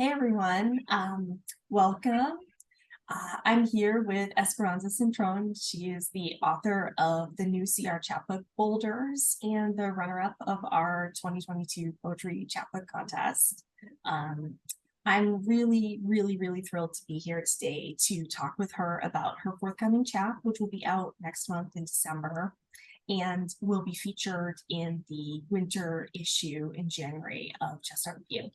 Hey everyone, welcome. I'm here with Esperanza Cintron. She is the author of the new CR Chapbook Boulders and the runner-up of our 2022 Poetry Chapbook Contest. Um, I'm really thrilled to be here today to talk with her about her forthcoming chap, which will be out next month in December and will be featured in the winter issue in January of Chestnut Review.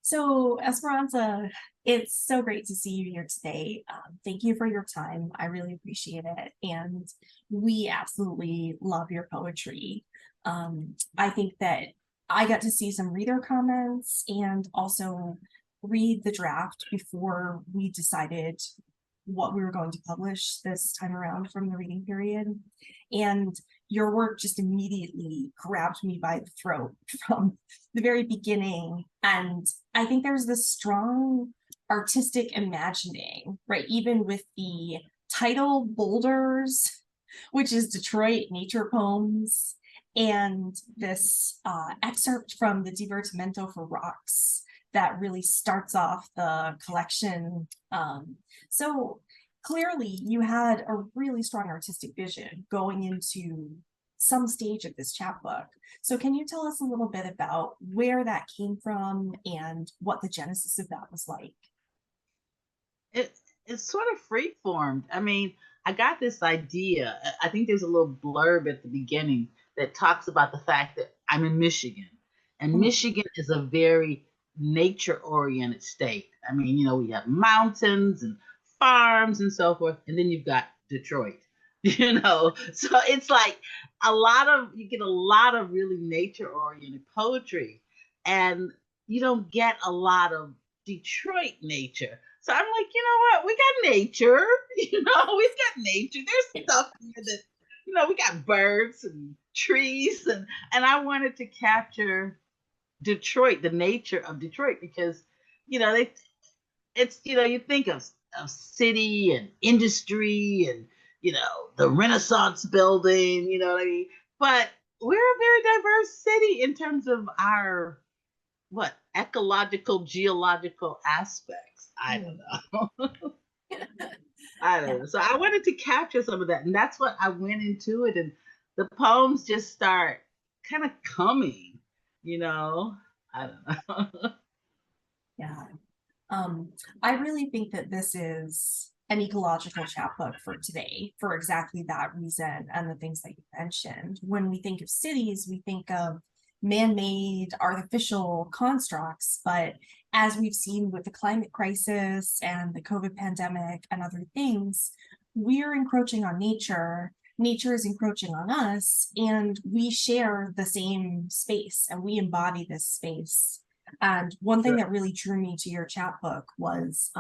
So Esperanza, it's so great to see you here today. Thank you for your time. I really appreciate it. And we absolutely love your poetry. I think that I got to see some reader comments and also read the draft before we decided what we were going to publish this time around from the reading period. And your work just immediately grabbed me by the throat from the very beginning. And I think there's this strong artistic imagining, right? Even with the title Boulders, which is Detroit nature poems, and this excerpt from the Divertimento for Rocks that really starts off the collection. So clearly you had a really strong artistic vision going into some stage of this chapbook. So can you tell us a little bit about where that came from and what the genesis of that was like? It's sort of free formed. I mean, I got this idea. I think there's a little blurb at the beginning that talks about the fact that I'm in Michigan, and Mhm. Michigan is a very nature oriented state. I mean, we have mountains and farms and so forth, and then you've got Detroit. So it's like you get a lot of really nature oriented poetry, and you don't get a lot of Detroit nature. So I'm like, you know what? We got nature. We've got nature. There's stuff here that, we got birds and trees, and I wanted to capture Detroit, the nature of Detroit, because they it's you think of city and industry and the Renaissance building, you know what I mean? But we're a very diverse city in terms of our what ecological geological aspects. I don't know. I don't Yeah. know. So I wanted to capture some of that, and that's what I went into it, and the poems just start kind of coming. you know I don't know. Yeah. Um, I really think that this is an ecological chapbook for today for exactly that reason and the things that you mentioned. When we think of cities, we think of man-made artificial constructs, but as we've seen with the climate crisis and the COVID pandemic and other things, we're encroaching on nature. Nature is encroaching on us, and we share the same space and we embody this space. And one thing Sure. that really drew me to your chapbook was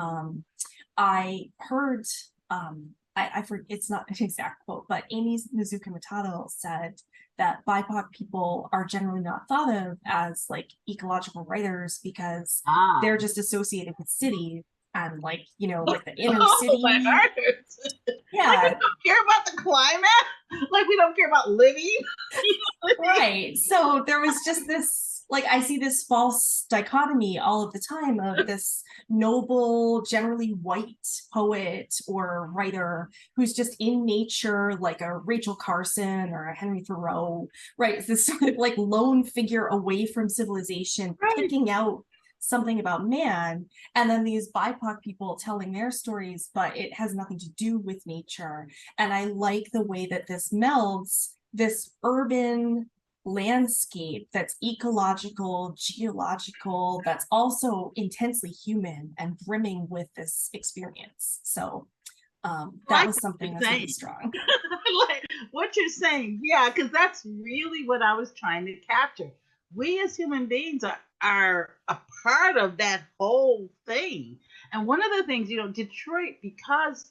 I heard, I forget, it's not an exact quote, but Amy Mizuki Matado said that BIPOC people are generally not thought of as like ecological writers because Ah. they're just associated with cities and like the inner Oh, my city. heart hurts. Like we Yeah, don't care about the climate. Like we don't care about living. right. So there was just this, like, I see this false dichotomy all of the time of this noble, generally white poet or writer who's just in nature, like a Rachel Carson or a Henry Thoreau, right? It's this sort of like lone figure away from civilization, Right. picking out something about man, and then these BIPOC people telling their stories, but it has nothing to do with nature. And I like the way that this melds this urban landscape that's ecological, geological, that's also intensely human and brimming with this experience. So I that like was what something you're that's really saying. strong. Like what you're saying. Yeah, because that's really what I was trying to capture. We as human beings are a part of that whole thing. And one of the things, Detroit, because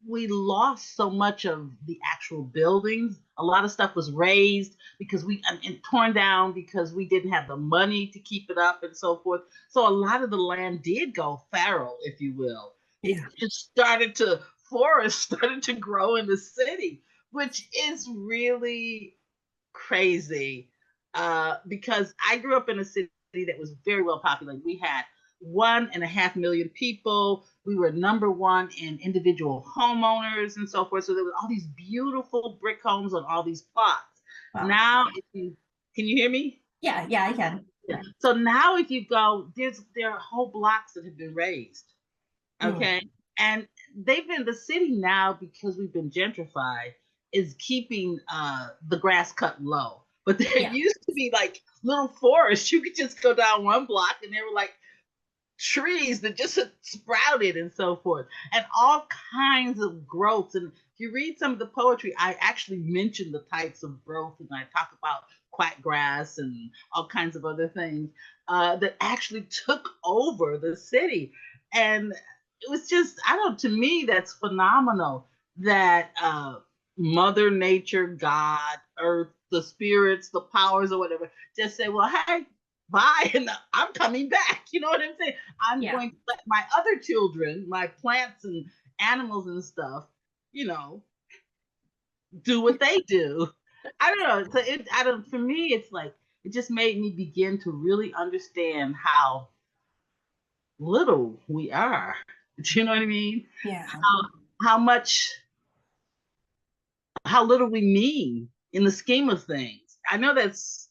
we lost so much of the actual buildings, a lot of stuff was razed because and torn down because we didn't have the money to keep it up and so forth. So a lot of the land did go feral, if you will. It Yeah. just started to forest started to grow in the city, which is really crazy because I grew up in a city that was very well populated. We had 1.5 million people. We were #1 in individual homeowners and so forth. So there were all these beautiful brick homes on all these plots. Wow. Now, if you can you hear me? Yeah, yeah, I can. Yeah. So now if you go, there are whole blocks that have been raised. Mm, Okay. And they've been the city now, because we've been gentrified, is keeping the grass cut low. But there yeah, used to be like little forests. You could just go down one block and there were like trees that just had sprouted and so forth, and all kinds of growths. And if you read some of the poetry, I actually mention the types of growth, and I talk about quackgrass and all kinds of other things that actually took over the city. And it was just, I don't, to me, that's phenomenal that Mother Nature, God, Earth, the spirits, the powers, or whatever, just say, well, hey, bye, and I'm coming back. You know what I'm saying? I'm yeah. going to let my other children, my plants and animals and stuff, you know, do what they do. I don't know. So I don't. For me, it's like it just made me begin to really understand how little we are. Do you know what I mean? Yeah. How much, how little we mean in the scheme of things. I know that's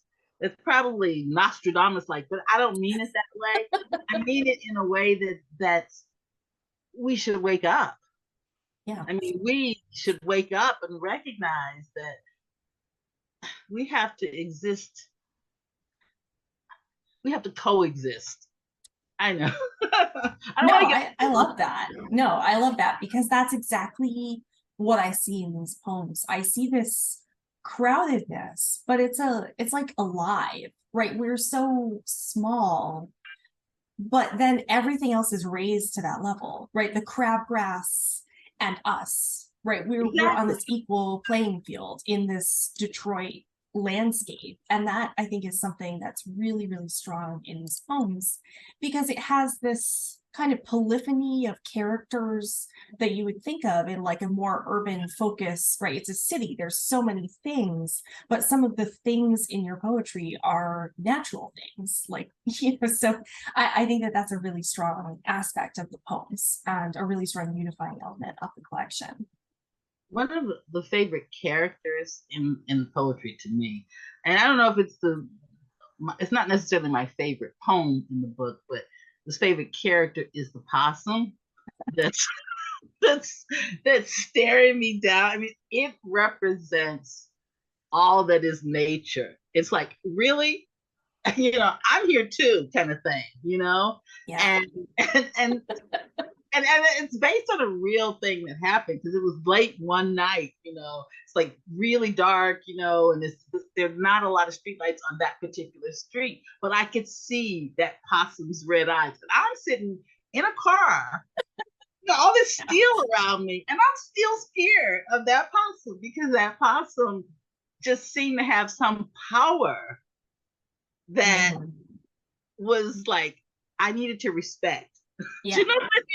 probably Nostradamus like, but I don't mean it that way. I mean it in a way that we should wake up. Yeah. I mean, we should wake up and recognize that we have to exist. We have to coexist. I know. I don't No, want to get I love that. No, I love that because that's exactly what I see in these poems. I see this crowdedness, but it's like alive, right? We're so small, but then everything else is raised to that level, right? The crabgrass and us, right? We're on exactly. this equal playing field in this Detroit landscape. And that I think is something that's really, really strong in these poems because it has this kind of polyphony of characters that you would think of in like a more urban focus, right? It's a city, there's so many things, but some of the things in your poetry are natural things, like, so I think that that's a really strong aspect of the poems and a really strong unifying element of the collection. One of the favorite characters in poetry to me, and I don't know if it's not necessarily my favorite poem in the book, but this favorite character is the possum. That's that's that's staring me down. I mean, it represents all that is nature. It's like, really, I'm here too, kind of thing, Yeah. and and and and it's based on a real thing that happened, because it was late one night. It's like really dark, and there's not a lot of street lights on that particular street, but I could see that possum's red eyes, and I'm sitting in a car, all this steel around me, and I'm still scared of that possum, because that possum just seemed to have some power that Mhm. was like, I needed to respect. Do Yeah. you know what I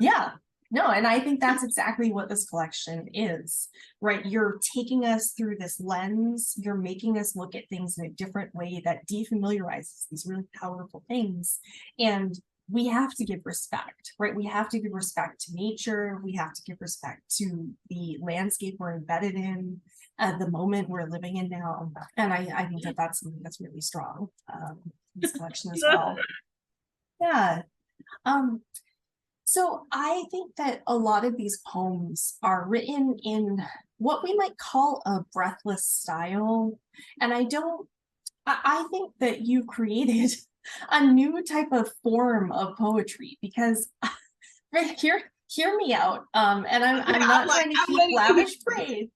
Yeah. No, and I think that's exactly what this collection is, right? You're taking us through this lens, you're making us look at things in a different way that defamiliarizes these really powerful things. And we have to give respect, right? We have to give respect to nature, we have to give respect to the landscape we're embedded in, the moment we're living in now. And I think that that's something that's really strong in this collection as mean? well. Yeah. Um, so I think that a lot of these poems are written in what we might call a breathless style. And I think that you created a new type of form of poetry because right hear me out. And I'm I'm not like, trying to I'm keep ready to lavish praise,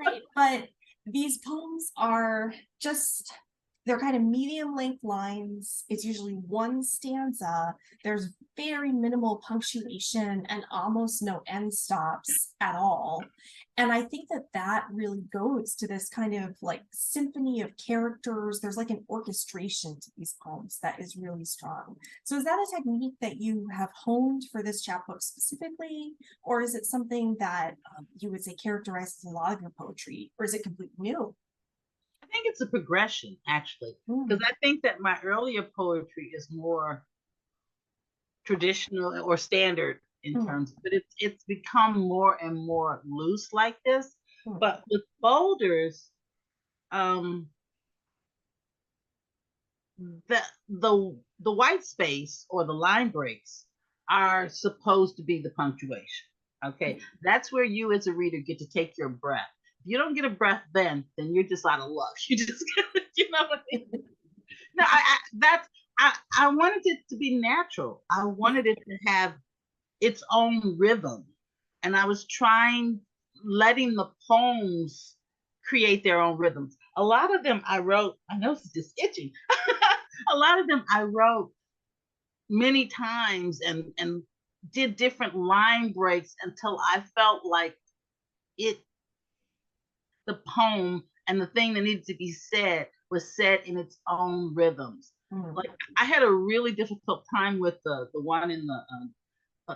right? But these poems are just they're kind of medium length lines. It's usually one stanza. There's very minimal punctuation and almost no end stops at all. And I think that that really goes to this kind of like symphony of characters. There's like an orchestration to these poems that is really strong. So is that a technique that you have honed for this chapbook specifically? Or is it something that you would say characterizes a lot of your poetry? Or is it completely new? think it's a progression, actually, because Mm, I think that my earlier poetry is more traditional or standard in mm, terms, but it's become more and more loose like this. mm, But with boulders, um, the the white space or the line breaks are supposed to be the punctuation. Okay, that's where you as a reader get to take your breath. If you don't get a breath, then you're just out of luck. You just, you know what I mean? No, I wanted it to be natural. I yeah. wanted it to have its own rhythm, and I was trying letting the poems create their own rhythms. A lot of them I wrote. I know it's just itching. A lot of them I wrote many times and did different line breaks until I felt like it the poem and the thing that needed to be said was said in its own rhythms. Mm. Like I had a really difficult time with the one in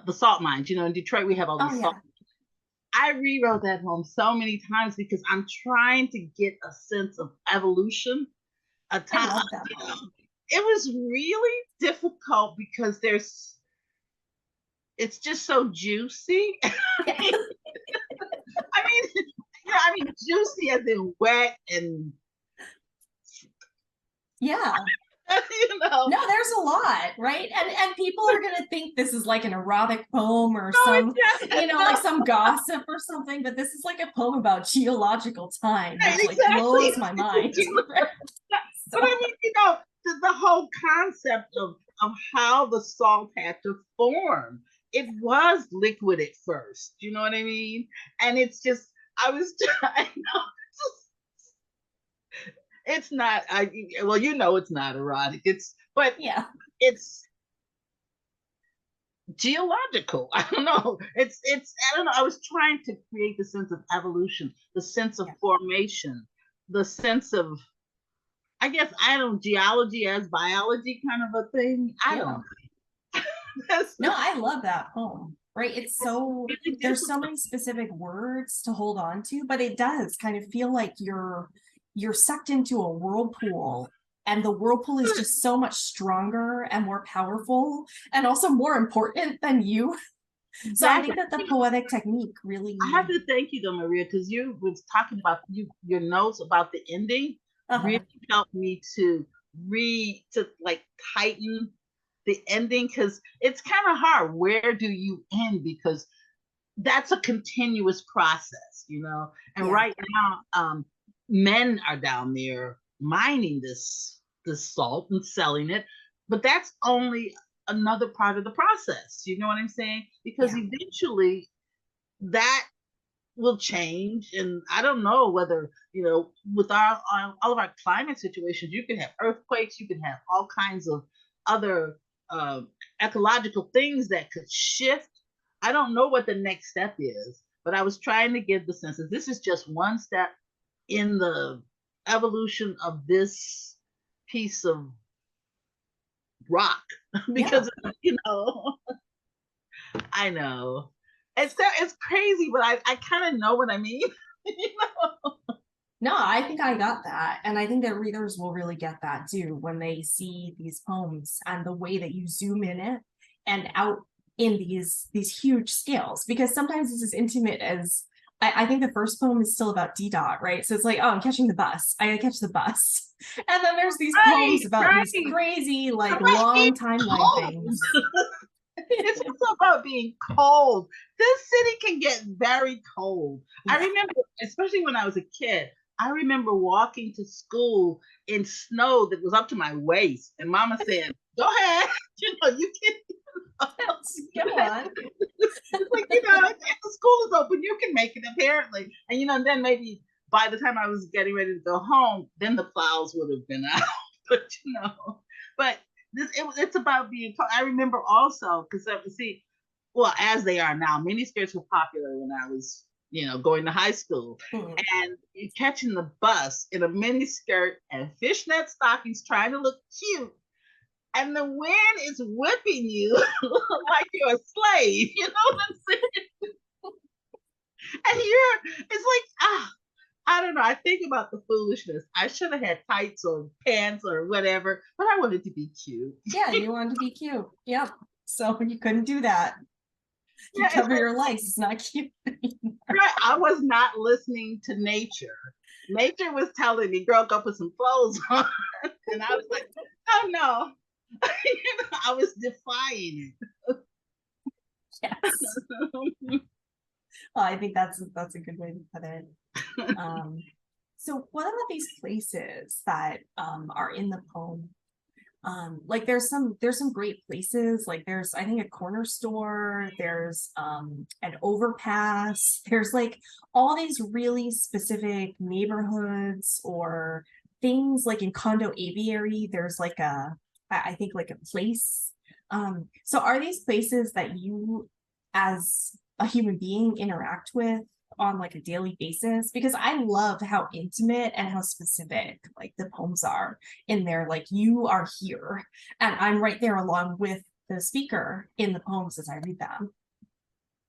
the salt mines. You know, in Detroit we have all Oh these salt. yeah, I rewrote that poem so many times because I'm trying to get a sense of evolution. A I time, love that you know, poem. it was really difficult because it's just so juicy. I mean, juicy as in wet and Yeah. you know. No, there's a lot, right? And people are gonna think this is like an erotic poem or No, some, it's not. like No, some gossip or something, but this is like a poem about geological time, right, which like exactly. blows my mind. But So I mean, the whole concept of how the salt had to form. It was liquid at first. You know what I mean? And it's just, I was, I know, it's not. Well, it's not erotic. But yeah, it's geological. I don't know. I don't know. I was trying to create the sense of evolution, the sense of yeah, formation, the sense of, I guess, I don't, geology as biology kind of a thing. I yeah. don't know. That's No, I love that poem, right? It's so, really there's so difficult. many specific words to hold on to, but it does kind of feel like you're sucked into a whirlpool, and the whirlpool is just so much stronger and more powerful and also more important than you. So I Exactly. think that the poetic technique I really have to thank you though, Maria, because you was talking about your notes about the ending uh, really helped me to like tighten the ending because it's kind of hard. Where do you end? Because that's a continuous process, And yeah, right now, men are down there mining this salt and selling it, but that's only another part of the process. You know what I'm saying? Because yeah, eventually that will change, and I don't know whether with all of our climate situations, you can have earthquakes, you can have all kinds of other uh, ecological things that could shift. I don't know what the next step is, but I was trying to give the sense that this is just one step in the evolution of this piece of rock yeah. because I know it's crazy, but I kind of know what I mean. you know? No, I think I got that. And I think that readers will really get that too when they see these poems and the way that you zoom in it and out in these huge scales. Because sometimes it's as intimate as I think the first poem is still about D dot, right? So it's like, oh, I'm catching the bus. I gotta catch the bus. And then there's these Right, poems about these right. crazy, like About being long timeline cold. things. It's also about being cold. This city can get very cold. I Yeah. remember, especially when I was a kid, I remember walking to school in snow that was up to my waist, and Mama said, "Go ahead, you can." Go on. Like, if the school is open, you can make it apparently. And then maybe by the time I was getting ready to go home, then the plows would have been out. but but it's about being. I remember also because see, well, as they are now, mini skirts were popular when I was going to high school, Hmm. and you're catching the bus in a mini skirt and fishnet stockings, trying to look cute, and the wind is whipping you like you're a slave. You know what I'm saying? And it's like, I don't don't know. I think about the foolishness. I should have had tights or pants or whatever, but I wanted to be cute. Yeah, you wanted to be cute. Yep. So you couldn't do that. You Yeah, it's cover like, your legs. It's not cute. right, I was not listening to nature. Nature was telling me, girl, go put some clothes on. And I was like, oh no. I was defying Yes. it. Well, I think that's a good way to put it. So what about these places that are in the poem? Like there's some great places, like there's I think a corner store, there's an overpass, there's like all these really specific neighborhoods or things like in Condo Aviary, there's like I think like a place. So are these places that you as a human being interact with on like a daily basis? Because I love how intimate and how specific like the poems are in there. Like you are here and I'm right there along with the speaker in the poems as I read them.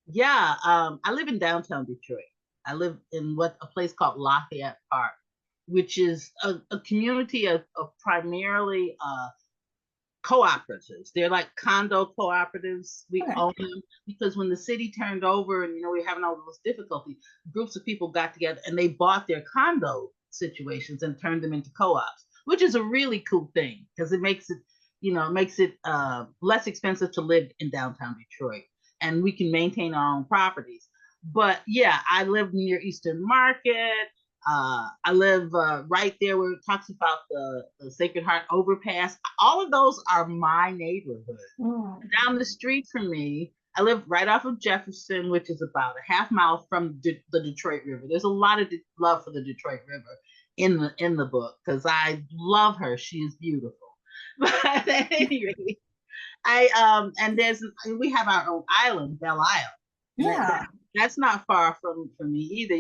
Yeah, I live in downtown Detroit. I live in a place called Lafayette Park, which is a community of primarily cooperatives. They're like condo cooperatives. We Okay. own them because when the city turned over and we're having all this difficulty, groups of people got together and they bought their condo situations and turned them into co-ops, which is a really cool thing because it makes it less expensive to live in downtown Detroit, and we can maintain our own properties. But yeah, I live near Eastern Market. I live right there where it talks about the Sacred Heart overpass. All of those are my neighborhood. Mm. Down the street from me, I live right off of Jefferson, which is about a half mile from the Detroit River. There's a lot of love for the Detroit River in the book because I love her. She is beautiful. But anyway, we have our own island, Belle Isle. And Yeah. that's not far from me either.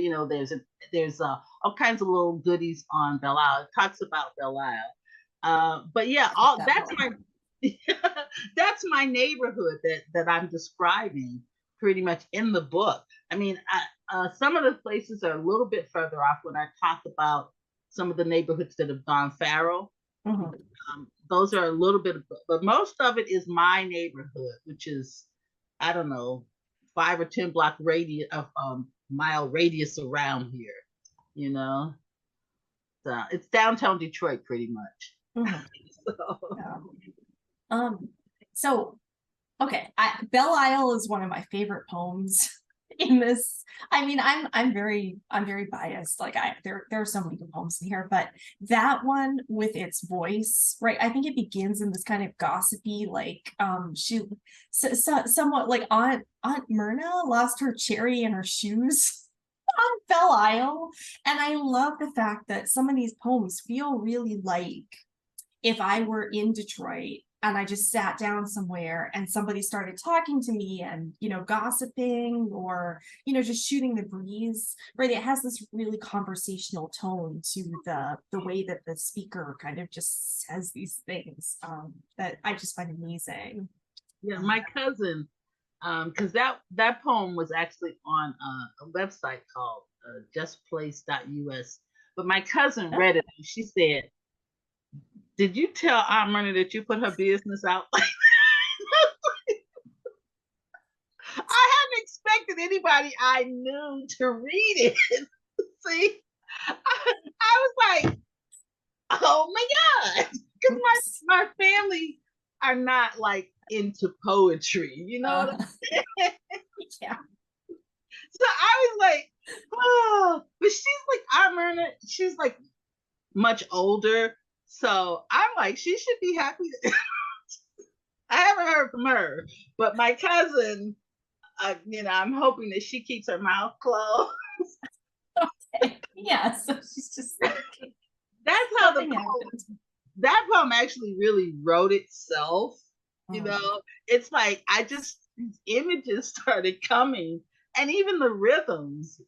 There's all kinds of little goodies on Belle Isle. It talks about Belle Isle. But yeah, all That that's one. my that's my neighborhood that I'm describing pretty much in the book. I mean, some of the places are a little bit further off when I talk about some of the neighborhoods that have gone feral. Mhm. Those are a little bit, but most of it is my neighborhood, which is, I don't know, 5 or 10 block radius of mile radius around here. You know, so it's downtown Detroit pretty much. Mhm. So, Yeah. Um, so okay, Belle Isle is one of my favorite poems in this. I mean, I'm very biased. Like there are so many good poems in here, but that one with its voice, right? I think it begins in this kind of gossipy, like somewhat like Aunt Myrna lost her cherry in her shoes on Belle Isle, and I love the fact that some of these poems feel really like if I were in Detroit and I just sat down somewhere and somebody started talking to me and, gossiping or, just shooting the breeze, right? It has this really conversational tone to the way that the speaker kind of just says these things that I just find amazing. yeah, my cousin, because that poem was actually on a website called justplace.us, but my cousin read it and she said, "Did you tell Aunt Myrna that you put her business out?" I hadn't expected anybody I knew to read it. See, I was like, "Oh my god," because my family are not like into poetry, you know what Uh, I mean? yeah. So I was like, "Oh," but she's like Aunt Myrna. She's like much older, so I'm like, she should be happy. I haven't heard from her, but my cousin, I'm hoping that she keeps her mouth closed. Okay. Yeah. So she's just like, That's how nothing happened. that poem actually really wrote itself. Oh, It's like these images started coming, and even the rhythms.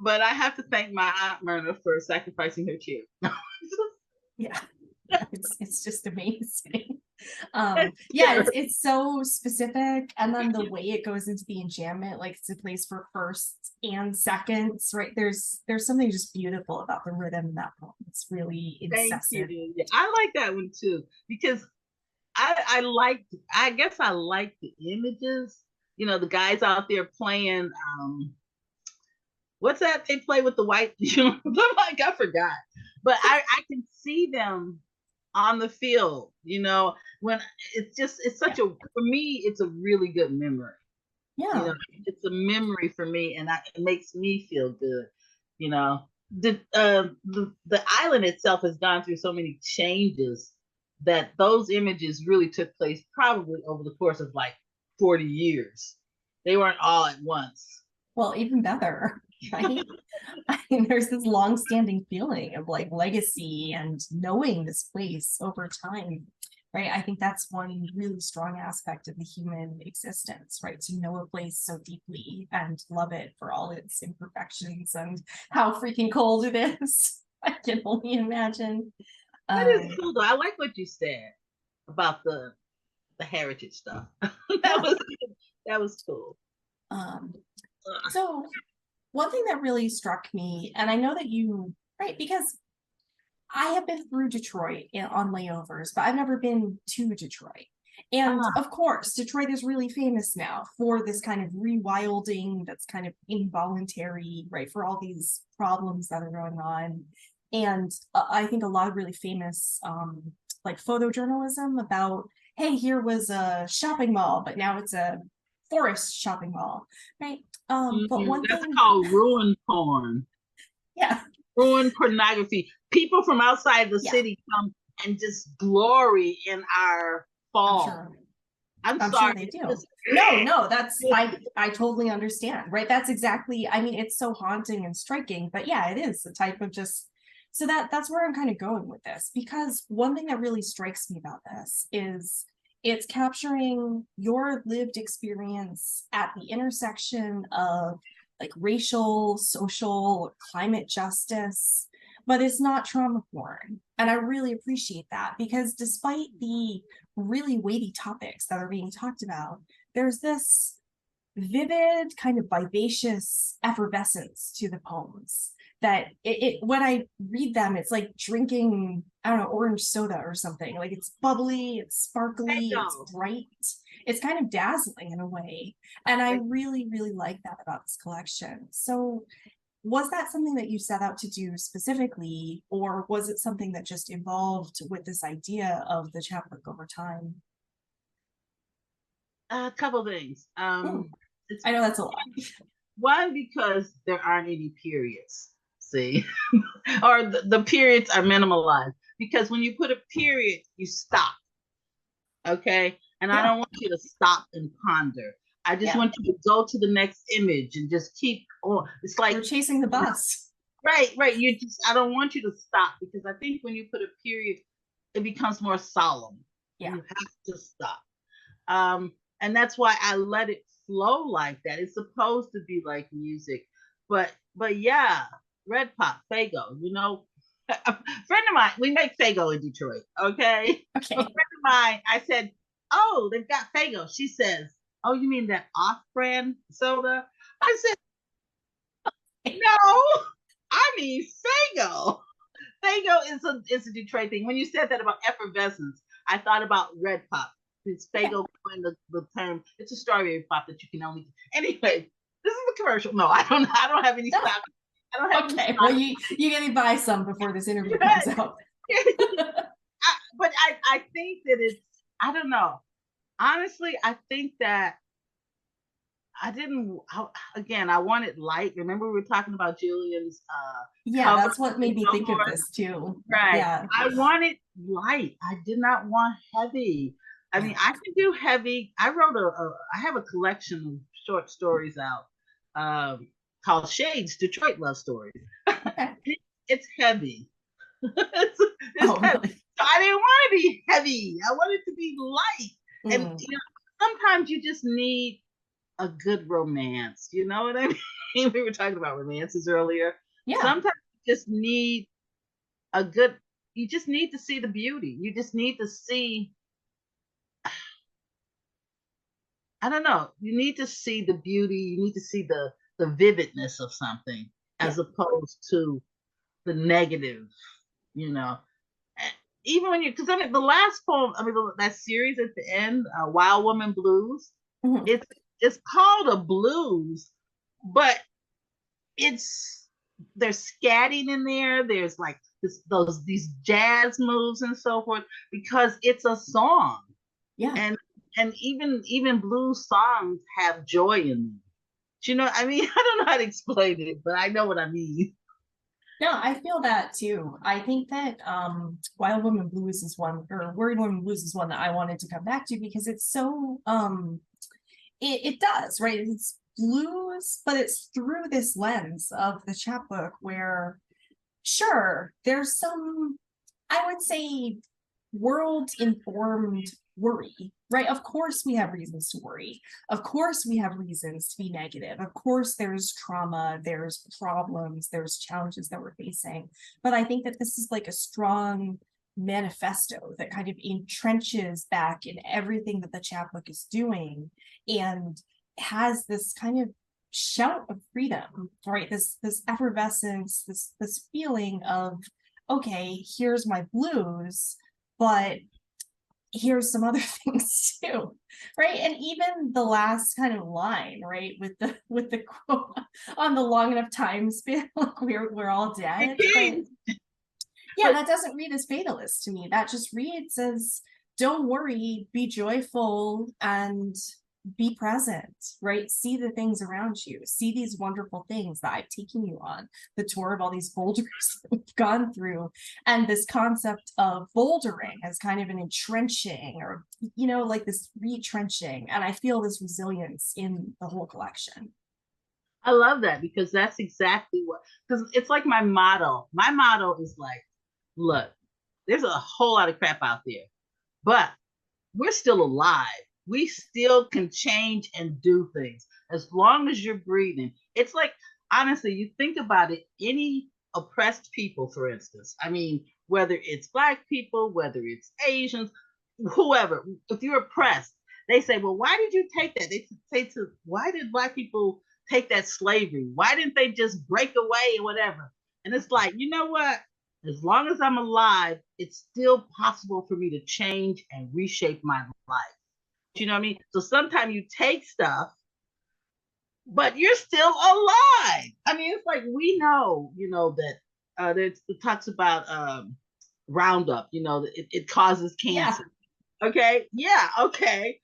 But I have to thank my Aunt Myrna for sacrificing her chair. yeah. It's just amazing. Yeah, it's so specific, and then the way it goes into the enjambment, like it's a place for firsts and seconds, right? There's something just beautiful about the rhythm in that poem. It's really Thank incessant. you. Yeah, I like that one too because I guess I like the images. You know, the guys out there playing what's that they play with the white like I forgot. But I can see them on the field, you know, when it's Yeah. such a for me it's a really good memory. You Yeah. know, it's a memory for me and it makes me feel good, you know. The island itself has gone through so many changes that those images really took place probably over the course of like 40 years. They weren't all at once. Well, even better, right? I mean, there's this long-standing feeling of like legacy and knowing this place over time, right? I think that's one really strong aspect of the human existence, right? To know a place so deeply and love it for all its imperfections and how freaking cold it is. I can only imagine. That is Um, cool though. I like what you said about the heritage stuff. that yeah. was that was cool. Um, so one thing that really struck me, and I know that you, right, because I have been through Detroit on layovers, but I've never been to Detroit. And Ah, of course, Detroit is really famous now for this kind of rewilding that's kind of involuntary, right? For all these problems that are going on. And I think a lot of really famous, like photojournalism about, hey, here was a shopping mall, but now it's a forest shopping mall, right? But one that's thing, called ruin porn, yeah, ruin pornography. People from outside the yeah, city come and just glory in our I'm fall. sure. I'm I'm sure sorry. they do. Just, No, that's I totally understand, right? That's exactly, I mean, it's so haunting and striking, but yeah, it is the type of just so that's where I'm kind of going with this because one thing that really strikes me about this is it's capturing your lived experience at the intersection of like racial, social, climate justice, but it's not trauma porn. And I really appreciate that because despite the really weighty topics that are being talked about, there's this vivid, kind of vivacious effervescence to the poems that when I read them, it's like drinking, I don't know, orange soda or something. Like it's bubbly, it's sparkly, it's Fago. bright, it's kind of dazzling in a way. And I really, really like that about this collection. So was that something that you set out to do specifically, or was it something that just evolved with this idea of the chapbook over time? A couple things. Oh, It's I know that's a lot. one because there aren't any periods. See, or the periods are minimalized because when you put a period, you stop. Okay, and I Yeah, don't want you to stop and ponder. I just yeah. want you to go to the next image and just keep on. It's We're like chasing the bus. right. You just I don't want you to stop because I think when you put a period, it becomes more solemn. Yeah. You have to stop. And that's why I let it flow like that. It's supposed to be like music, but yeah, Red Pop, Fago, you know, a friend of mine, we make Fago in Detroit, okay? A friend Okay. of mine, I said, oh, they've got Fago. She says, oh, you mean that off-brand soda? I said, no, I mean Fago. Fago is a Detroit thing. When you said that about effervescence, I thought about Red Pop. It's Yeah. Fago coined the term. It's a strawberry pop that you can only. Anyway, this is a commercial. No, I don't. I don't have any No. stock. I don't have any Okay. Well, stock. you get me buy some before this interview comes out. But I think that it's. I don't know. Honestly, I think that I didn't. Again, I wanted light. Remember, we were talking about Julian's Yeah, cover that's what and made me so think of forth. this too. Right. Yeah. I wanted light. I did not want heavy. I Yeah. mean, I can do heavy. I wrote I have a collection of short stories out called Shades, Detroit Love Stories. Okay. It's heavy. it's Oh, heavy. really? So I didn't want to be heavy. I wanted to be light. And Mm. you know, sometimes you just need a good romance. You know what I mean? We were talking about romances earlier. Yeah. Sometimes you just need a good you just need to see the beauty. You just need to see I don't know. You need to see the beauty. You need to see the vividness of something Yeah. as opposed to the negative. You know, even when you, because I mean, the last poem, I mean, that series at the end, Wild Woman Blues, Mhm. it's it's called a blues, but it's there's scatting in there. There's like these jazz moves and so forth because it's a song, Yeah. and even blues songs have joy in them. Do you know? I mean, I don't know how to explain it, but I know what I mean. No, I feel that too. I think that Wild Woman Blues is one, or Worried Woman Blues is one that I wanted to come back to because it's so it does, right? It's blues, but it's through this lens of the chapbook where sure, there's some, I would say, world informed worry, right? Of course, we have reasons to worry. Of course, we have reasons to be negative. Of course, there's trauma, there's problems, there's challenges that we're facing. But I think that this is like a strong manifesto that kind of entrenches back in everything that the chapbook is doing and has this kind of shout of freedom, right? This effervescence, this feeling of, okay, here's my blues, but here's some other things too, right? And even the last kind of line, right, with the quote on the long enough time span, like we're all dead, but yeah, But that doesn't read as fatalist to me. That just reads as don't worry, be joyful, and be present, right? See the things around you, see these wonderful things that I've taken you on, the tour of all these boulders that we've gone through, and this concept of bouldering as kind of an entrenching or, like this retrenching. And I feel this resilience in the whole collection. I love that because that's exactly what, because it's like my motto. My motto is like, look, there's a whole lot of crap out there, but we're still alive. We still can change and do things as long as you're breathing. It's like, honestly, you think about it, any oppressed people, for instance, I mean, whether it's Black people, whether it's Asians, whoever, if you're oppressed, they say, well, why did you take that? They say why did Black people take that slavery? Why didn't they just break away and whatever? And it's like, you know what? As long as I'm alive, it's still possible for me to change and reshape my life. Do you know what I mean? So sometimes you take stuff, but you're still alive. I mean, it's like we know, that it talks about Roundup, it causes Yeah. cancer. Okay. Yeah. Okay.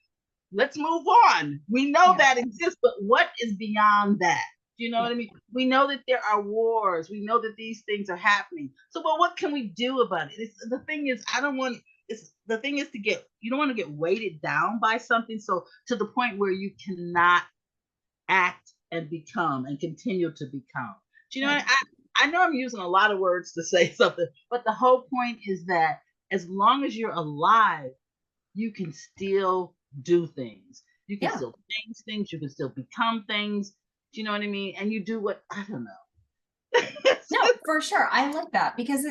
Let's move on. We know Yeah. that exists, but what is beyond that? Do you know Yeah. what I mean? We know that there are wars. We know that these things are happening. So, well, what can we do about it? The thing is, I don't want. The thing is you don't want to get weighted down by something. So to the point where you cannot act and become and continue to become. Do you know? Right. I know I'm using a lot of words to say something, but the whole point is that as long as you're alive, you can still do things. You can Yeah. still change things. You can still become things. Do you know what I mean? And you do what, I don't know. No, for sure. I like that because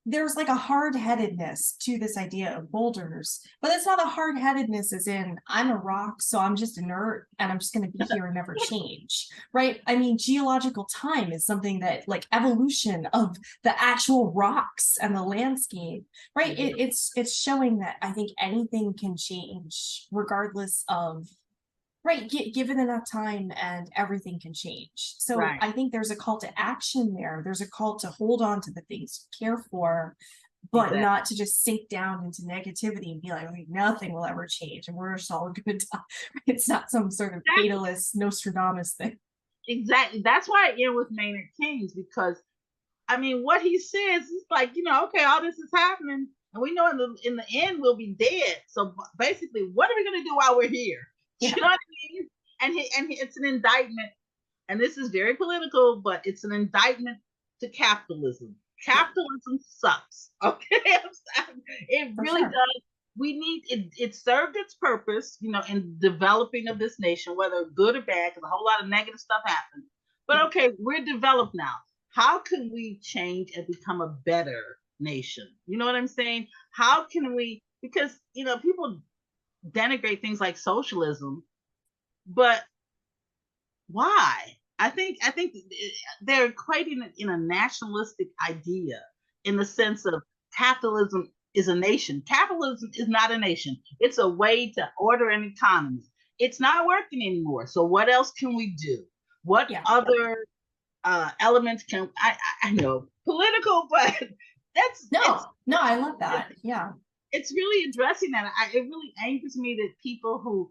there's like a hard-headedness to this idea of boulders, but it's not a hard-headedness as in I'm a rock, so I'm just inert and I'm just going to be here and never change, right? I mean, geological time is something that like evolution of the actual rocks and the landscape, right? It's showing that I think anything can change regardless of, right, given enough time and everything can change. So Right. I think there's a call to action there. There's a call to hold on to the things you care for, but Exactly. not to just sink down into negativity and be like, okay, nothing will ever change and we're just all gonna die. It's not some sort of fatalist Nostradamus thing. Exactly. That's why I end with Maynard Keynes because I mean, what he says is like, okay, all this is happening, and we know in the end we'll be dead. So basically, what are we going to do while we're here? Yeah. You know what I mean? It's an indictment, and this is very political, but it's an indictment to capitalism. Yeah, Capitalism sucks. Okay, it for really sure. does. We need it. It served its purpose, in developing of this nation, whether good or bad, because a whole lot of negative stuff happened. But Yeah. okay, we're developed now. How can we change and become a better nation? You know what I'm saying? How can we? Because people denigrate things like socialism, but why? I think they're equating it in a nationalistic idea in the sense of capitalism is a nation. Capitalism is not a nation. It's a way to order an economy. It's not working anymore. So what else can we do? What Yeah. other elements can I know political, but that's No, no, I love that. Yeah. it's really addressing that. It really angers me that people who,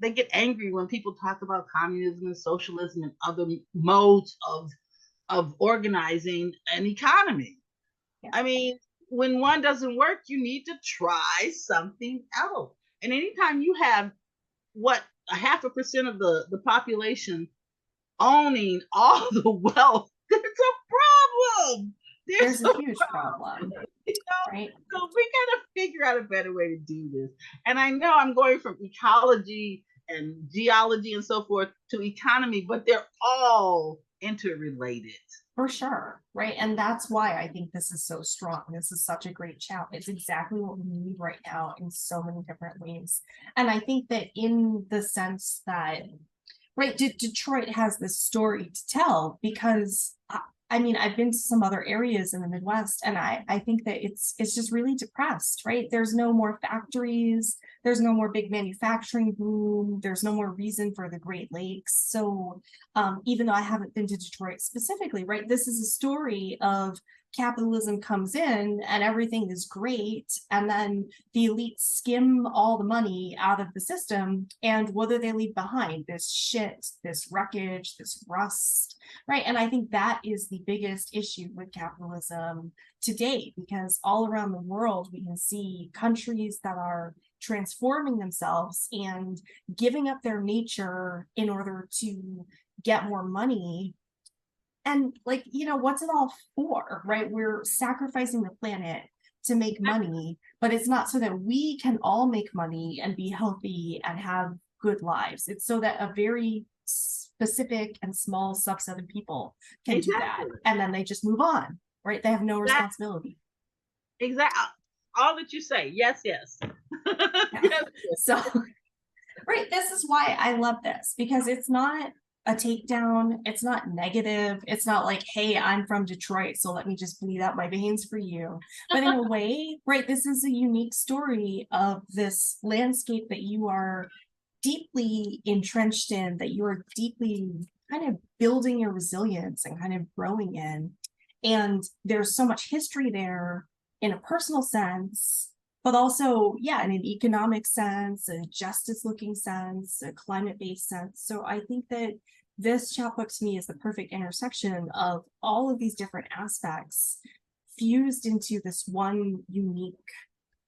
they get angry when people talk about communism and socialism and other modes of organizing an economy. Yeah. I mean, when one doesn't work, you need to try something else. And anytime you have what a 0.5% of the population owning all the wealth, there's a problem. There's There's a a huge problem, problem. You know? right? So we gotta figure out a better way to do this. And I know I'm going from ecology and geology and so forth to economy, but they're all interrelated. For sure, right? And that's why I think this is so strong. This is such a great chat. It's exactly what we need right now in so many different ways. And I think that in the sense that, right, Detroit has this story to tell because I mean, I've been to some other areas in the Midwest, and I think that it's just really depressed, right? There's no more factories, there's no more big manufacturing boom, there's no more reason for the Great Lakes. So even though I haven't been to Detroit specifically, right, this is a story of capitalism comes in and everything is great, and then the elites skim all the money out of the system, and what do they leave behind? This shit, this wreckage, this rust, right? And I think that is the biggest issue with capitalism today, because all around the world we can see countries that are transforming themselves and giving up their nature in order to get more money. And like, what's it all for, right? We're sacrificing the planet to make money, but it's not so that we can all make money and be healthy and have good lives. It's so that a very specific and small subset of people can do that. Exactly. And then they just move on, right? They have no responsibility. Exactly. All that you say. Yes, yes. Yeah. Yes. So, right, this is why I love this, because it's not a takedown. It's not negative. It's not like, hey, I'm from Detroit, so let me just bleed out my veins for you. But in a way, right, this is a unique story of this landscape that you are deeply entrenched in, that you are deeply kind of building your resilience and kind of growing in. And there's so much history there in a personal sense, but also, yeah, in an economic sense, a justice looking sense, a climate based sense. So I think that this chapbook to me is the perfect intersection of all of these different aspects fused into this one unique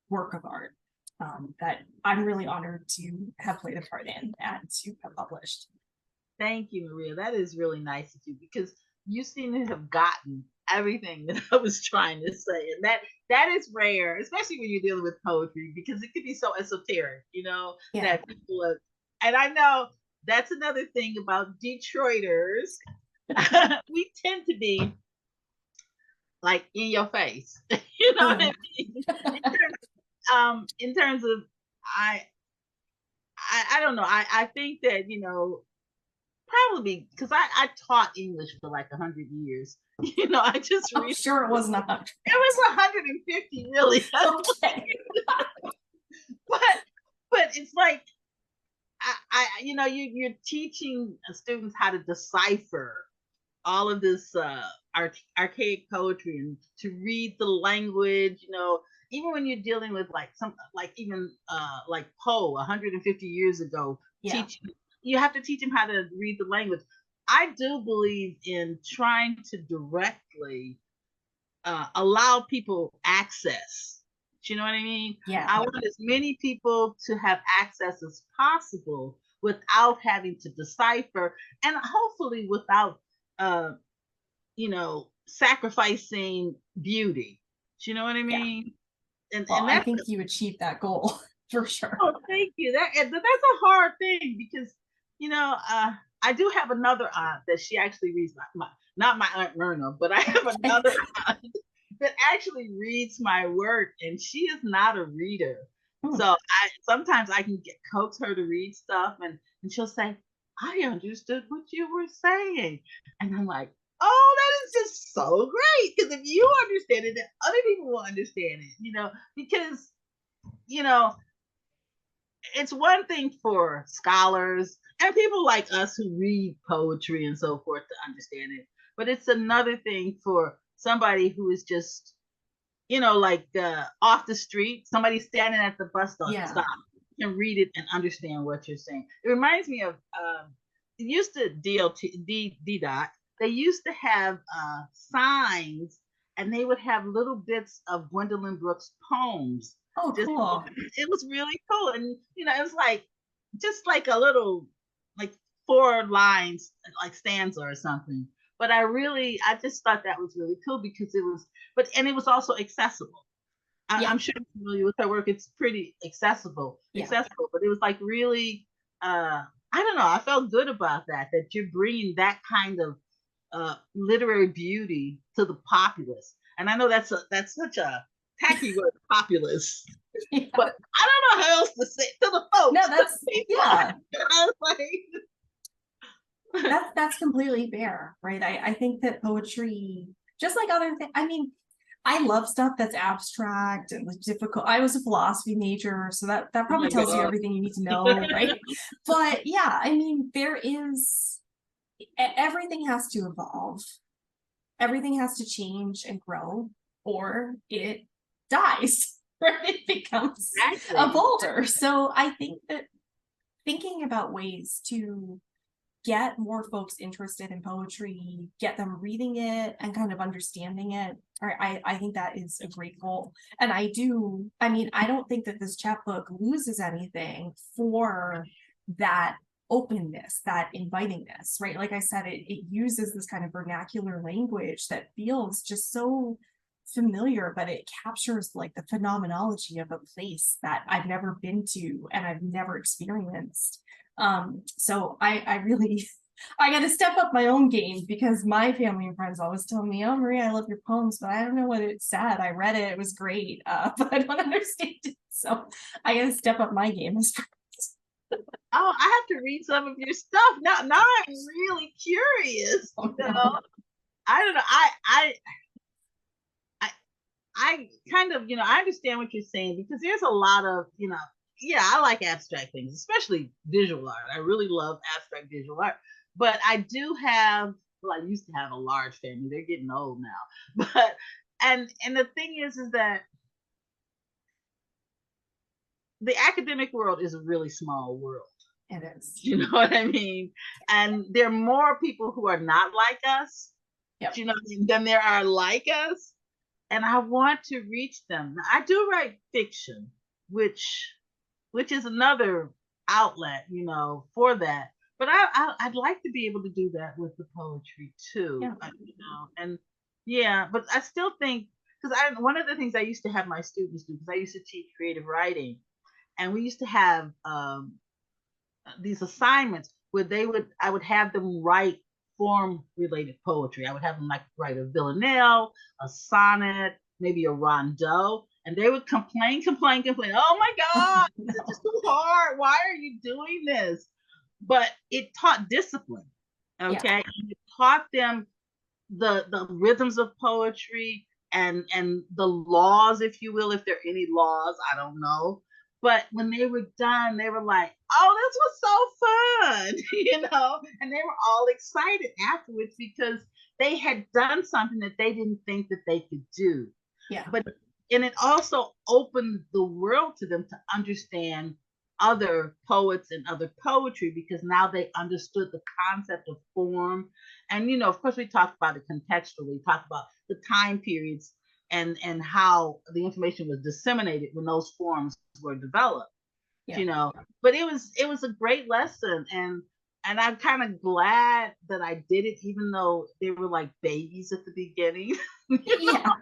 work of art that I'm really honored to have played a part in and to have published. Thank you, Maria. That is really nice of you because you seem to have gotten everything that I was trying to say. And that is rare, especially when you're dealing with poetry, because it can be so esoteric, Yeah. that people are, and I know that's another thing about Detroiters. We tend to be like in your face. You know what I mean? In terms of I don't know. I think that, probably because I taught English for like 100 years. I just I'm sure it was not. It was 150 really. Okay. but it's like you're teaching students how to decipher all of this archaic poetry and to read the language. Even when you're dealing with like even like Poe 150 years ago, Yeah. You have to teach them how to read the language. I do believe in trying to directly allow people access. Do you know what I mean? Yeah. I want as many people to have access as possible without having to decipher, and hopefully without sacrificing beauty. Do you know what I mean? And I think you achieved that goal for sure. Oh, thank you. That's a hard thing because I do have another aunt that she actually reads not my Aunt Myrna, but I have another aunt that actually reads my work, and she is not a reader. So sometimes I can coax her to read stuff, and and she'll say, I understood what you were saying. And I'm like, oh, that is just so great. Because if you understand it, then other people will understand it, because, you know, it's one thing for scholars and people like us who read poetry and so forth to understand it. But it's another thing for somebody who is just, like off the street, somebody standing at the bus stop, Yeah. can read it and understand what you're saying. It reminds me of it used to DDOT. They used to have signs, and they would have little bits of Gwendolyn Brooks poems. Oh, Just cool. it was really cool, and it was like just like a little like 4 lines, like stanza or something. But I just thought that was really cool because it was also accessible. Yeah. I'm sure you're familiar with her work. It's pretty Yeah. accessible, but it was like really, I don't know. I felt good about that you're bringing that kind of literary beauty to the populace. And I know that's such a tacky word, populace, Yeah. but I don't know how else to say it to the folks. No, that's yeah. I was like, That's completely fair, right? I think that poetry, just like other things, I mean, I love stuff that's abstract and difficult. I was a philosophy major, so that oh probably my tells you God. everything you need to know, right? But yeah, I mean, everything has to evolve. Everything has to change and grow, or it dies, right? It becomes a Exactly. boulder. So I think that thinking about ways to get more folks interested in poetry, get them reading it and kind of understanding it. I think that is a great goal. And I mean, I don't think that this chapbook loses anything for that openness, that invitingness, right? Like I said, it uses this kind of vernacular language that feels just so familiar, but it captures like the phenomenology of a place that I've never been to and I've never experienced. So I really I got to step up my own game because my family and friends always tell me, "Oh, Maria, I love your poems, but I don't know what it said. I read it; it was great, but I don't understand it." So I got to step up my game as far Oh, I have to read some of your stuff now. I'm really curious. oh, no. I don't know. I I kind of, I understand what you're saying because there's a lot of, yeah, I like abstract things, especially visual art. I really love abstract visual art. But I do have, well, I used to have a large family. They're getting old now. But and the thing is that the academic world is a really small world. It is. You know what I mean? And there are more people who are not like us, Yep. than there are like us. And I want to reach them. I do write fiction, which is another outlet, for that. But I'd like to be able to do that with the poetry too, Yeah. and yeah. But I still think because one of the things I used to have my students do because I used to teach creative writing, and we used to have these assignments where I would have them write form related poetry. I would have them like write a villanelle, a sonnet, maybe a rondeau, and they would complain. Oh my God, this is just too hard. Why are you doing this? But it taught discipline. Yeah. Okay. And it taught them the rhythms of poetry and the laws, if you will, if there are any laws, I don't know. But when they were done, they were like, "Oh, this was so fun," and they were all excited afterwards because they had done something that they didn't think that they could do. Yeah. But and it also opened the world to them to understand other poets and other poetry because now they understood the concept of form. And of course we talked about it contextually, talked about the time periods and how the information was disseminated when those forms were developed. Yeah. But it was a great lesson, and I'm kind of glad that I did it, even though they were like babies at the beginning. Yeah.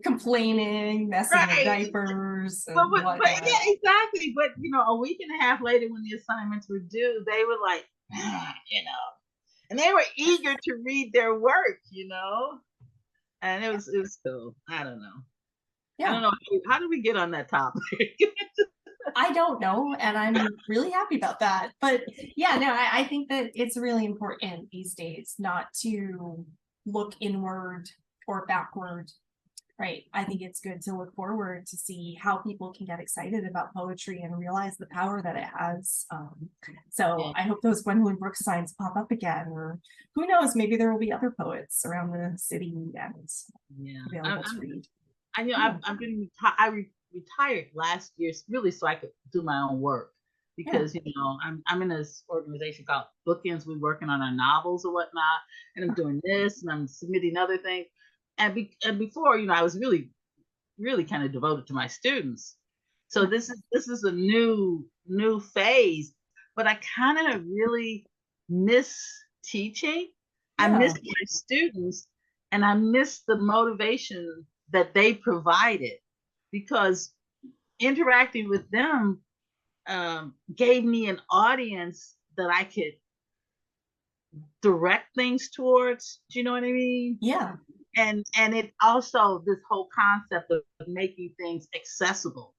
Complaining, messing with Right. diapers and But whatnot. yeah, exactly. But a week and a half later, when the assignments were due, they were like, and they were eager to read their work. And it was cool. I don't know. I Yeah. don't know how did we get on that topic. I don't know, and I'm really happy about that. But yeah, no, I think that it's really important these days not to look inward or backward, right? I think it's good to look forward to see how people can get excited about poetry and realize the power that it has. So Yeah, I hope those Gwendolyn Brooks signs pop up again, or who knows, maybe there will be other poets around the city and yeah. available to read. I know Yeah, I'm getting retired last year, really, so I could do my own work yeah, because I'm in this organization called Bookends. We're working on our novels or whatnot, and I'm doing this and I'm submitting other things. And before, I was really kind of devoted to my students. So yeah, this is a new phase, but I kind of really miss teaching. I miss yeah. my students, and I miss the motivation that they provided because interacting with them gave me an audience that I could direct things towards. Do you know what I mean? Yeah. And it also this whole concept of making things accessible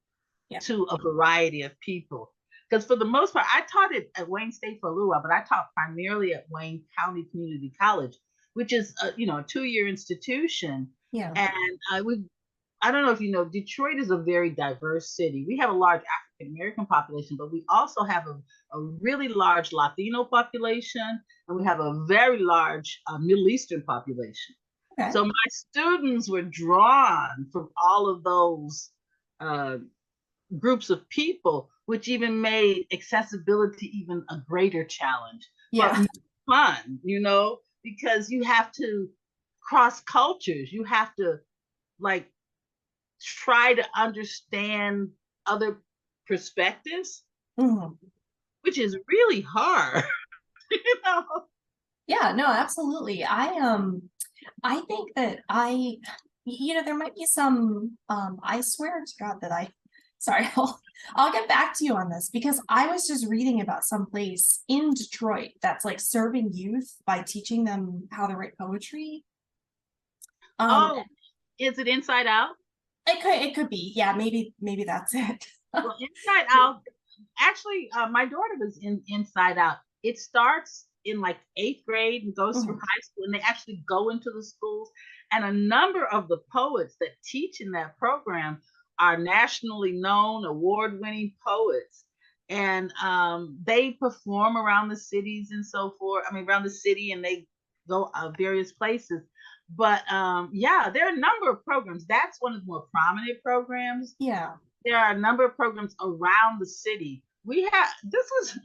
Yeah. to a variety of people. Because for the most part, I taught it at Wayne State for a little while, but I taught primarily at Wayne County Community College, which is a 2-year institution. Yeah. And I don't know if you know, Detroit is a very diverse city. We have a large African American population, but we also have a really large Latino population, and we have a very large Middle Eastern population. Okay. So my students were drawn from all of those uh, groups of people, which even made accessibility even a greater challenge, but Yeah. fun, because you have to cross cultures. You have to like try to understand other perspectives, Mhm. which is really hard, you know. Yeah, no, absolutely. I think that there might be some I swear to God that sorry, I'll get back to you on this because I was just reading about some place in Detroit that's like serving youth by teaching them how to write poetry. Um Oh, is it Inside Out? it could be. Yeah, maybe that's it. Well, Inside Out, actually, my daughter was in Inside Out. It starts in like 8th grade and goes through Mhm. high school, and they actually go into the schools. And a number of the poets that teach in that program are nationally known, award-winning poets, and they perform around the cities and so forth. I mean, around the city, and they go various places. But yeah, there are a number of programs. That's one of the more prominent programs. Yeah. There are a number of programs around the city. We have this is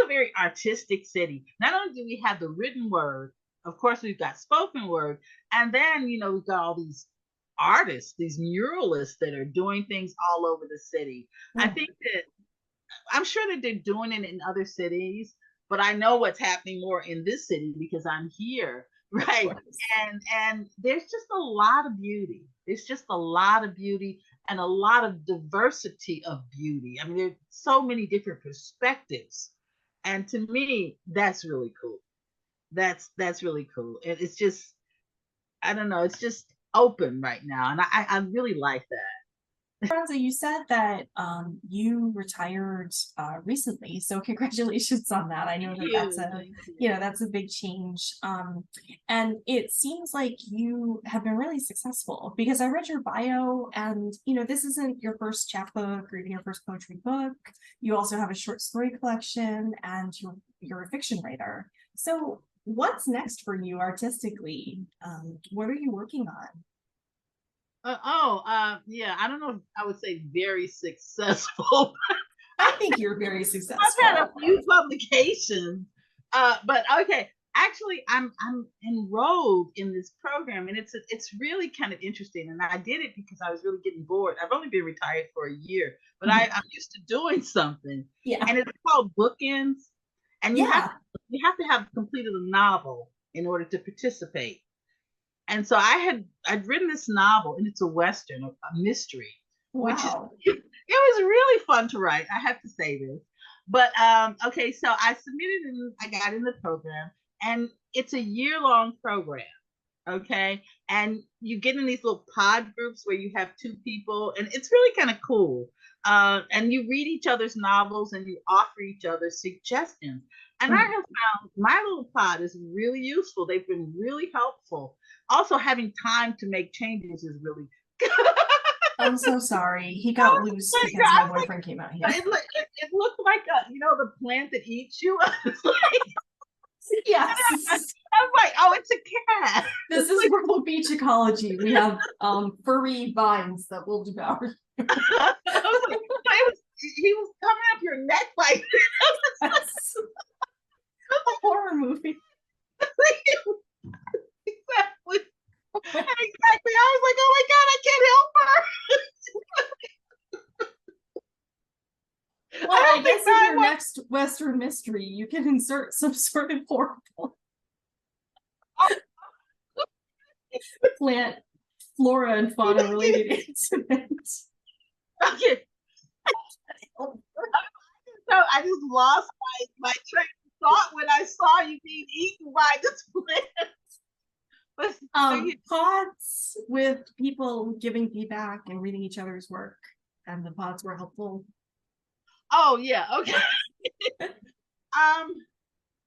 a very artistic city. Not only do we have the written word, of course we've got spoken word, and then we've got all these artists, these muralists that are doing things all over the city. I Mm. think that I'm sure that they're doing it in other cities, but I know what's happening more in this city because I'm here, Of right? course. And there's just a lot of beauty. There's just a lot of beauty and a lot of diversity of beauty. I mean, there's so many different perspectives, and to me, that's really cool. That's really cool. And it's just I don't know. It's just open right now, and I really like that. Franza, you said that you retired recently, so congratulations on that. I know Thank that that's you. a Thank you you. know that's a big change, and it seems like you have been really successful because I read your bio, and this isn't your first chapbook or even your first poetry book. You also have a short story collection, and you're a fiction writer. So what's next for you artistically? What are you working on? Yeah. I don't know if I would say very successful. I think you're very I've had a successful. few publications, but okay. Actually, I'm enrolled in this program, and it's really kind of interesting. And I did it because I was really getting bored. I've only been retired for a year, but I'm used to doing something, Yeah. and it's called Bookends. And Yeah. you have to have completed a novel in order to participate. And so I'd written this novel, and it's a western, a mystery, which is Wow. it was really fun to write. I have to say this, but okay, so I submitted and I got in the program, and it's a year-long program. Okay, and you get in these little pod groups where you have two people, and it's really kind of cool. And you read each other's novels and you offer each other suggestions. And I have found my little pod is really useful. They've been really helpful. Also, having time to make changes is really I'm so sorry. He got loose because my boyfriend came out here. It looked like the plant that eats you. Yes. I'm like, oh, it's a cat. This is Myrtle Beach ecology. We have furry vines that will devour. I was like, he was coming up your neck like That's a horror movie. Exactly. Exactly. I was like, oh my God, I can't help her. Well, I guess in your next Western mystery, you can insert some sort of horrible plant, flora, and fauna related incident. Okay. So I just lost my train of thought when I saw you being eaten by this plant. Pods with people giving feedback and reading each other's work, and the pods were helpful. Oh yeah, okay.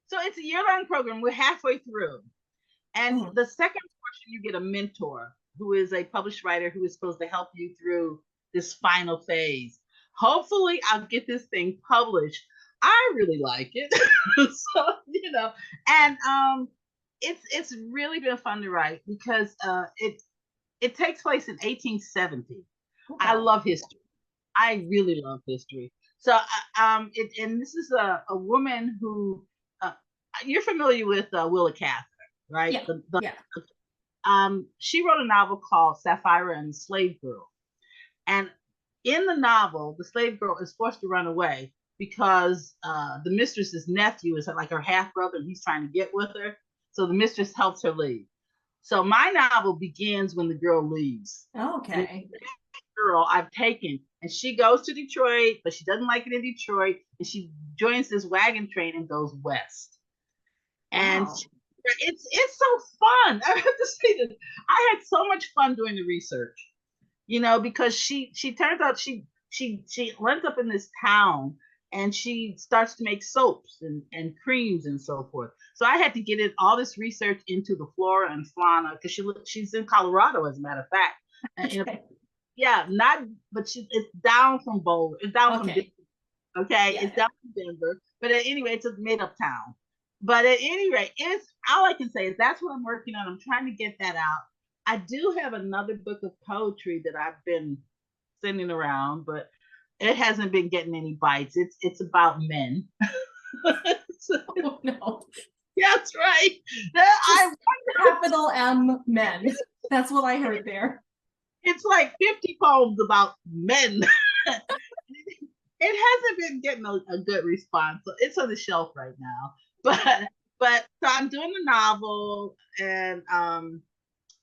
So it's a year-long program. We're halfway through, and the second portion you get a mentor who is a published writer who is supposed to help you through this final phase. Hopefully, I'll get this thing published. I really like it, so and it's really been fun to write because it takes place in 1870. Okay. I love history. I really love history. So and this is a woman who you're familiar with Willa Cather, right? Yeah. She wrote a novel called Sapphira and the Slave Girl, and in the novel, the slave girl is forced to run away because the mistress's nephew is like her half brother, and he's trying to get with her. So the mistress helps her leave. So my novel begins when the girl leaves. Okay. Girl I've taken, and she goes to Detroit, but she doesn't like it in Detroit, and she joins this wagon train and goes west. And it's so fun. I have to say that I had so much fun doing the research, because she turns out she ends up in this town and she starts to make soaps and creams and so forth. So I had to get all this research into the flora and fauna because she's in Colorado, as a matter of fact. Okay. Yeah, it's down from Boulder. It's down from Denver. Okay, it's down from Denver. But anyway, it's a made-up town. But at any rate, it's all I can say is that's what I'm working on. I'm trying to get that out. I do have another book of poetry that I've been sending around, but it hasn't been getting any bites. It's about men. Oh no. That's right. Capital M men. That's what I heard there. It's like 50 poems about men. It hasn't been getting a good response. So it's on the shelf right now. But so I'm doing the novel, and I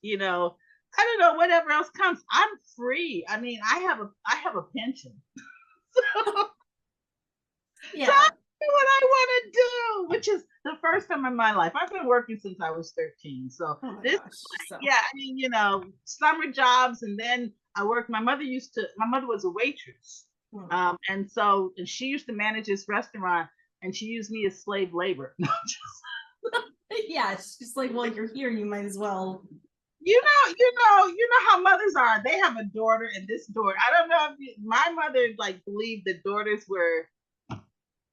don't know, whatever else comes. I'm free. I mean, I have a pension. Yeah. So I do what I want to do, which is the first time in my life. I've been working since I was 13. So yeah, I mean, summer jobs, and then I worked. My mother was a waitress. And she used to manage this restaurant, and she used me as slave labor. Yeah, it's just like, well, you're here, you might as well. You know how mothers are. They have a daughter, and this daughter, I don't know if my mother believed that daughters were,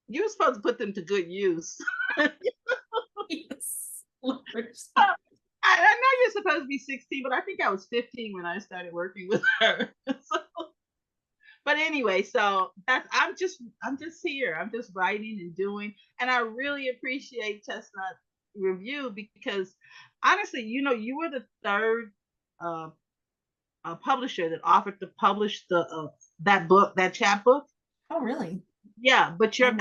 you were supposed to put them to good use. Yes. I know you're supposed to be 16, but I think I was 15 when I started working with her. But anyway, so I'm just here. I'm just writing and doing, and I really appreciate Chestnut Review because honestly, you were the third publisher that offered to publish that book, that chapbook. Oh, really? Yeah, but your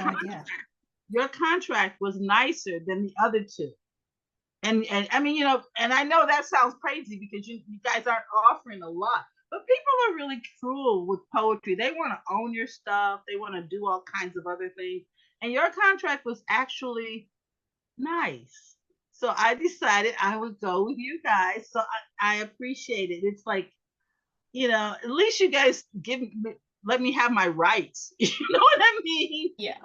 contract was nicer than the other two. And I mean, and I know that sounds crazy because you guys aren't offering a lot. But people are really cruel with poetry. They want to own your stuff. They want to do all kinds of other things. And your contract was actually nice. So I decided I would go with you guys. So I appreciate it. It's like, at least you guys let me have my rights. You know what I mean? Yeah.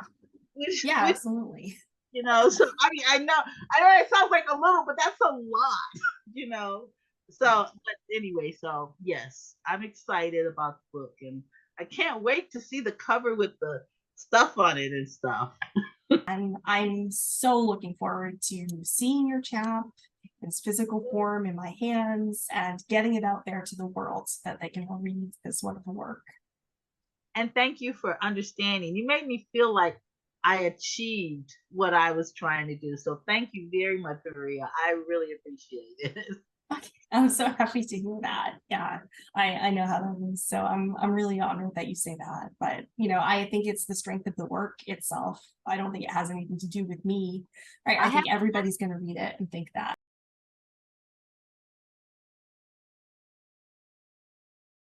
Which, Yeah, which absolutely. so I mean, I know it sounds like a little, but that's a lot, you know. So, but anyway, so yes, I'm excited about the book, and I can't wait to see the cover with the stuff on it and stuff. And I'm so looking forward to seeing your chap in its physical form in my hands and getting it out there to the world so that they can read this wonderful work. And thank you for understanding. You made me feel like I achieved what I was trying to do. So thank you very much, Maria. I really appreciate it. I'm so happy to hear that. Yeah, I know how that is. So I'm really honored that you say that. But you know, I think it's the strength of the work itself. I don't think it has anything to do with me. Right. I I have think everybody's gonna read it and think that.